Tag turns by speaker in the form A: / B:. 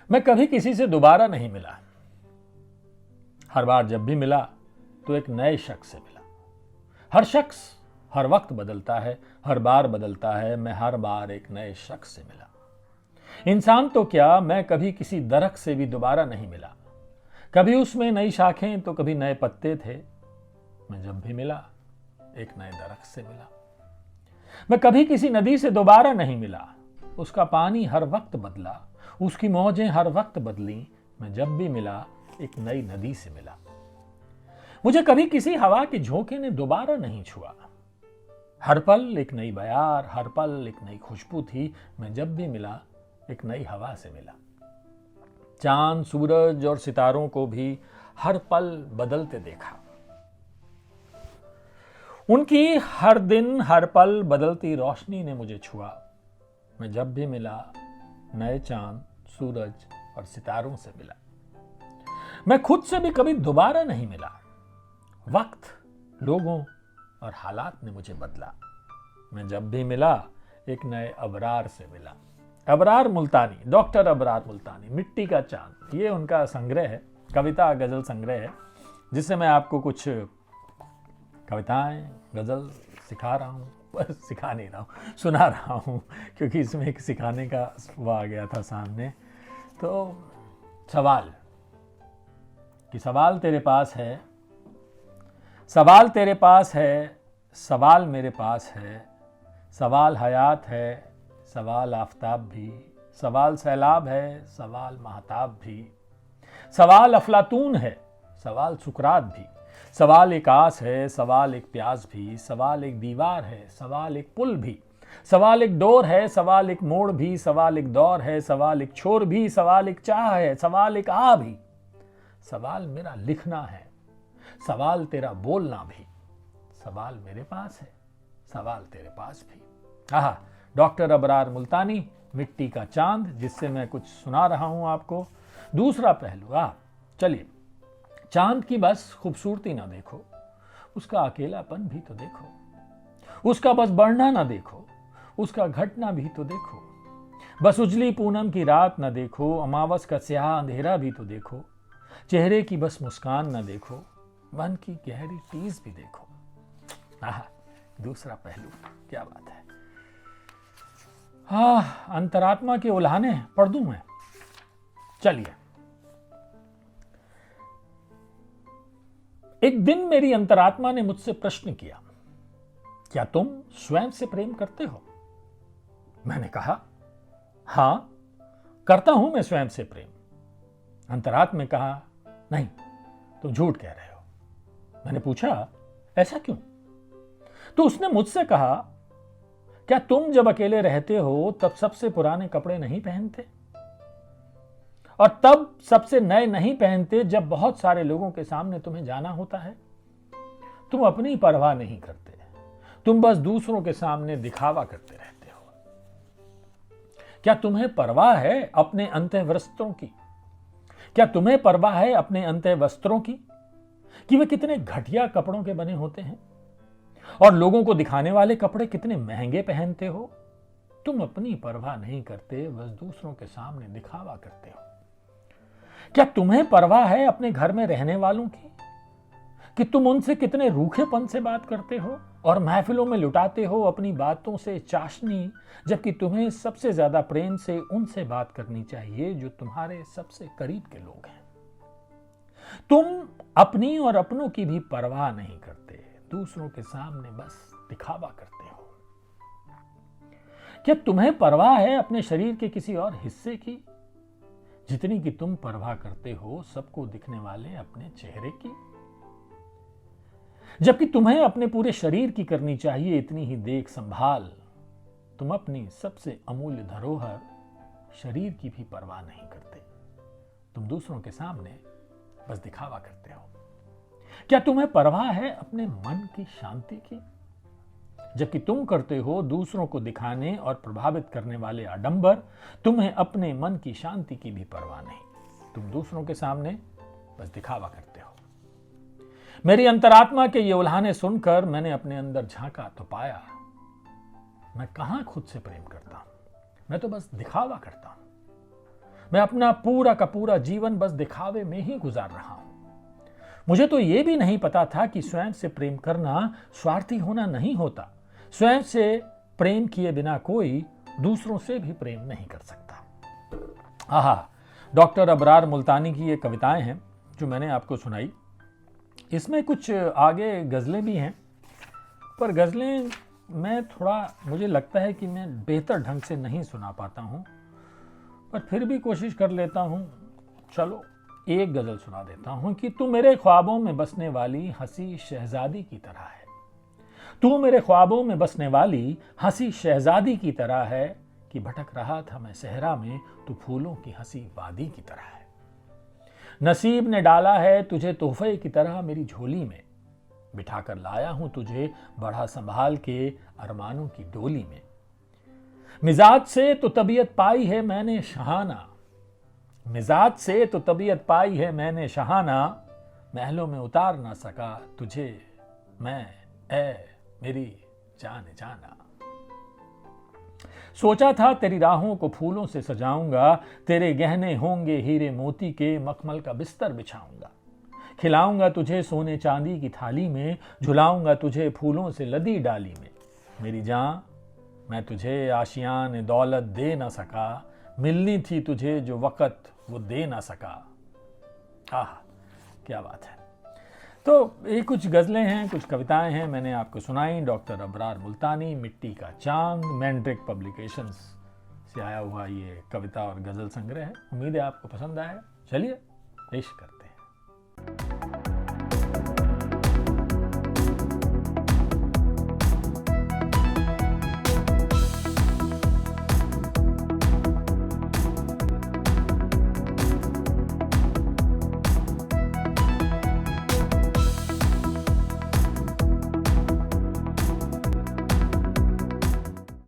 A: मैं कभी किसी से दोबारा नहीं मिला। हर बार जब भी मिला तो एक नए शख्स से मिला। हर शख्स हर वक्त बदलता है, हर बार बदलता है। मैं हर बार एक नए शख्स से मिला। इंसान तो क्या, मैं कभी किसी दरख्त से भी दोबारा नहीं मिला। कभी उसमें नई शाखें तो कभी नए पत्ते थे। मैं जब भी मिला एक नए दरख्त से मिला। मैं कभी किसी नदी से दोबारा नहीं मिला। उसका पानी हर वक्त बदला, उसकी मौजें हर वक्त बदली। मैं जब भी मिला एक नई नदी से मिला। मुझे कभी किसी हवा के झोंके ने दोबारा नहीं छुआ। हर पल एक नई बयार, हर पल एक नई खुशबू थी। मैं जब भी मिला एक नई हवा से मिला। चांद, सूरज और सितारों को भी हर पल बदलते देखा। उनकी हर दिन हर पल बदलती रोशनी ने मुझे छुआ। मैं जब भी मिला नए चांद, सूरज और सितारों से मिला। मैं खुद से भी कभी दोबारा नहीं मिला। वक्त, लोगों और हालात ने मुझे बदला। मैं जब भी मिला एक नए अबरार से मिला। अबरार मुल्तानी, डॉक्टर अबरार मुल्तानी, मिट्टी का चांद, ये उनका संग्रह है, कविता गजल संग्रह है, जिससे मैं आपको कुछ कविताएं, गजल सिखा रहा हूँ। सिखा नहीं रहा हूँ, सुना रहा हूँ, क्योंकि इसमें एक सिखाने का वो आ गया था सामने। तो सवाल कि सवाल तेरे पास है, सवाल तेरे पास है, सवाल मेरे पास है। सवाल हयात है, सवाल आफताब भी। सवाल सैलाब है, सवाल महताब भी। सवाल अफलातून है, सवाल सुकरात भी। सवाल एक आस है, सवाल एक प्यास भी। सवाल एक दीवार है, सवाल एक पुल भी। सवाल एक डोर है, सवाल एक मोड़ भी। सवाल एक दौर है, सवाल एक छोर भी। सवाल एक चाह है, सवाल एक आ भी। सवाल मेरा लिखना है, सवाल तेरा बोलना भी। सवाल मेरे पास है, सवाल तेरे पास भी। आहा, डॉक्टर अबरार मुल्तानी, मिट्टी का चांद, जिससे मैं कुछ सुना रहा हूं आपको। दूसरा पहलू, चलिए, चांद की बस खूबसूरती ना देखो, उसका अकेलापन भी तो देखो। उसका बस बढ़ना ना देखो, उसका घटना भी तो देखो। बस उजली पूनम की रात ना देखो, अमावस का स्याह अंधेरा भी तो देखो। चेहरे की बस मुस्कान ना देखो, मन की गहरी टीस भी देखो। दूसरा पहलू, क्या बात है। अंतरात्मा के उल्हाने पढ़ दूं मैं? चलिए, एक दिन मेरी अंतरात्मा ने मुझसे प्रश्न किया, क्या तुम स्वयं से प्रेम करते हो? मैंने कहा, हां, करता हूं मैं स्वयं से प्रेम। अंतरात्मा ने कहा, नहीं, तुम झूठ कह रहे हो। मैंने पूछा, ऐसा क्यों? तो उसने मुझसे कहा, क्या तुम जब अकेले रहते हो तब सबसे पुराने कपड़े नहीं पहनते? और तब सबसे नए नहीं पहनते जब बहुत सारे लोगों के सामने तुम्हें जाना होता है? तुम अपनी परवाह नहीं करते, तुम बस दूसरों के सामने दिखावा करते रहते हो। क्या तुम्हें परवाह है अपने अंतः वस्त्रों की? क्या तुम्हें परवाह है अपने अंतः वस्त्रों की कि वे कितने घटिया कपड़ों के बने होते हैं और लोगों को दिखाने वाले कपड़े कितने महंगे पहनते हो? तुम अपनी परवाह नहीं करते, बस दूसरों के सामने दिखावा करते हो। क्या तुम्हें परवाह है अपने घर में रहने वालों की कि तुम उनसे कितने रूखेपन से बात करते हो और महफिलों में लुटाते हो अपनी बातों से चाशनी, जबकि तुम्हें सबसे ज्यादा प्रेम से उनसे बात करनी चाहिए जो तुम्हारे सबसे करीब के लोग हैं। तुम अपनी और अपनों की भी परवाह नहीं करते, दूसरों के सामने बस दिखावा करते हो। क्या तुम्हें परवाह है अपने शरीर के किसी और हिस्से की जितनी कि तुम परवाह करते हो सबको दिखने वाले अपने चेहरे की? जबकि तुम्हें अपने पूरे शरीर की करनी चाहिए इतनी ही देख संभाल, तुम अपनी सबसे अमूल्य धरोहर शरीर की भी परवाह नहीं करते। तुम दूसरों के सामने बस दिखावा करते हो। क्या तुम्हें परवाह है अपने मन की शांति की? जबकि तुम करते हो दूसरों को दिखाने और प्रभावित करने वाले आडंबर, तुम्हें अपने मन की शांति की भी परवाह नहीं। तुम दूसरों के सामने बस दिखावा करते हो। मेरी अंतरात्मा के ये उल्हाने सुनकर मैंने अपने अंदर झांका तो पाया, मैं कहां खुद से प्रेम करता हूं, मैं तो बस दिखावा करता हूं। मैं अपना पूरा का पूरा जीवन बस दिखावे में ही गुजार रहा हूं। मुझे तो यह भी नहीं पता था कि स्वयं से प्रेम करना स्वार्थी होना नहीं होता। स्वयं से प्रेम किए बिना कोई दूसरों से भी प्रेम नहीं कर सकता। आहा, डॉक्टर अबरार मुल्तानी की ये कविताएं हैं जो मैंने आपको सुनाई। इसमें कुछ आगे गज़लें भी हैं, पर गज़लें मुझे लगता है कि मैं बेहतर ढंग से नहीं सुना पाता हूँ, पर फिर भी कोशिश कर लेता हूँ। चलो एक गज़ल सुना देता हूँ कि तू मेरे ख्वाबों में बसने वाली हंसी शहजादी की तरह है। तू मेरे ख्वाबों में बसने वाली हंसी शहजादी की तरह है कि भटक रहा था मैं सहरा में, तू फूलों की हंसी वादी की तरह है। नसीब ने डाला है तुझे तोहफे की तरह मेरी झोली में, बिठाकर लाया हूं तुझे बड़ा संभाल के अरमानों की डोली में। मिजाज से तो तबीयत पाई है मैंने शहाना, मिजाज से तो तबीयत पाई है मैंने शहाना, महलों में उतार ना सका तुझे मैं, ऐ मेरी जान जाना। सोचा था तेरी राहों को फूलों से सजाऊंगा, तेरे गहने होंगे हीरे मोती के, मखमल का बिस्तर बिछाऊंगा। खिलाऊंगा तुझे सोने चांदी की थाली में, झुलाऊंगा तुझे फूलों से लदी डाली में। मेरी जान, मैं तुझे आशियान दौलत दे ना सका, मिलनी थी तुझे जो वक़्त वो दे ना सका। आह, क्या बात है। तो ये कुछ गज़लें हैं, कुछ कविताएं हैं, मैंने आपको सुनाई। डॉक्टर अबरार मुल्तानी, मिट्टी का चांद, मैंड्रिक पब्लिकेशंस से आया हुआ ये कविता और गज़ल संग्रह है। उम्मीद है आपको पसंद आया। चलिए पेश करते हैं।